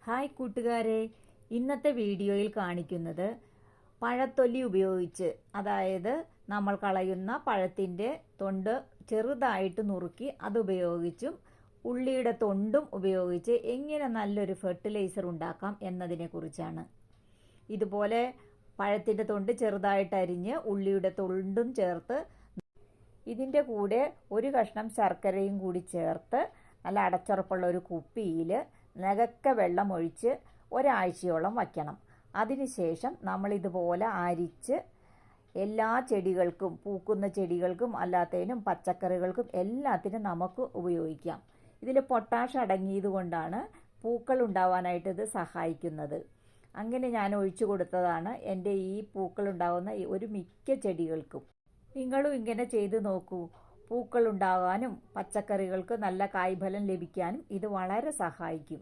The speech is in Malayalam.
ഹായ് കൂട്ടുകാരെ, ഇന്നത്തെ വീഡിയോയിൽ കാണിക്കുന്നത് പഴത്തൊലി ഉപയോഗിച്ച്, അതായത് നമ്മൾ കളയുന്ന പഴത്തിൻ്റെ തൊണ്ട് ചെറുതായിട്ട് നുറുക്കി അതുപയോഗിച്ചും ഉള്ളിയുടെ തൊണ്ടും ഉപയോഗിച്ച് എങ്ങനെ നല്ലൊരു ഫെർട്ടിലൈസർ ഉണ്ടാക്കാം എന്നതിനെ കുറിച്ചാണ്. ഇതുപോലെ പഴത്തിൻ്റെ തൊണ്ട് ചെറുതായിട്ട് അരിഞ്ഞ് ഉള്ളിയുടെ തൊണ്ടും ചേർത്ത് ഇതിൻ്റെ കൂടെ ഒരു കഷ്ണം ശർക്കരയും കൂടി ചേർത്ത് നല്ല അടച്ചുറപ്പുള്ള ഒരു കുപ്പിയിൽ നകക്ക വെള്ളം ഒഴിച്ച് ഒരാഴ്ചയോളം വയ്ക്കണം. അതിനുശേഷം നമ്മളിതുപോലെ അരിച്ച് എല്ലാ ചെടികൾക്കും, പൂക്കുന്ന ചെടികൾക്കും അല്ലാത്തതിനും പച്ചക്കറികൾക്കും എല്ലാത്തിനും നമുക്ക് ഉപയോഗിക്കാം. ഇതിൽ പൊട്ടാഷ് അടങ്ങിയത് കൊണ്ടാണ് പൂക്കൾ ഉണ്ടാവാനായിട്ട് ഇത് സഹായിക്കുന്നത്. അങ്ങനെ ഞാൻ ഒഴിച്ചു കൊടുത്തതാണ് എൻ്റെ ഈ പൂക്കൾ ഉണ്ടാകുന്ന ഒരു മിക്ക ചെടികൾക്കും. നിങ്ങളും ഇങ്ങനെ ചെയ്തു നോക്കൂ. പൂക്കൾ ഉണ്ടാകാനും പച്ചക്കറികൾക്ക് നല്ല കായ്ഫലം ലഭിക്കാനും ഇത് വളരെ സഹായിക്കും.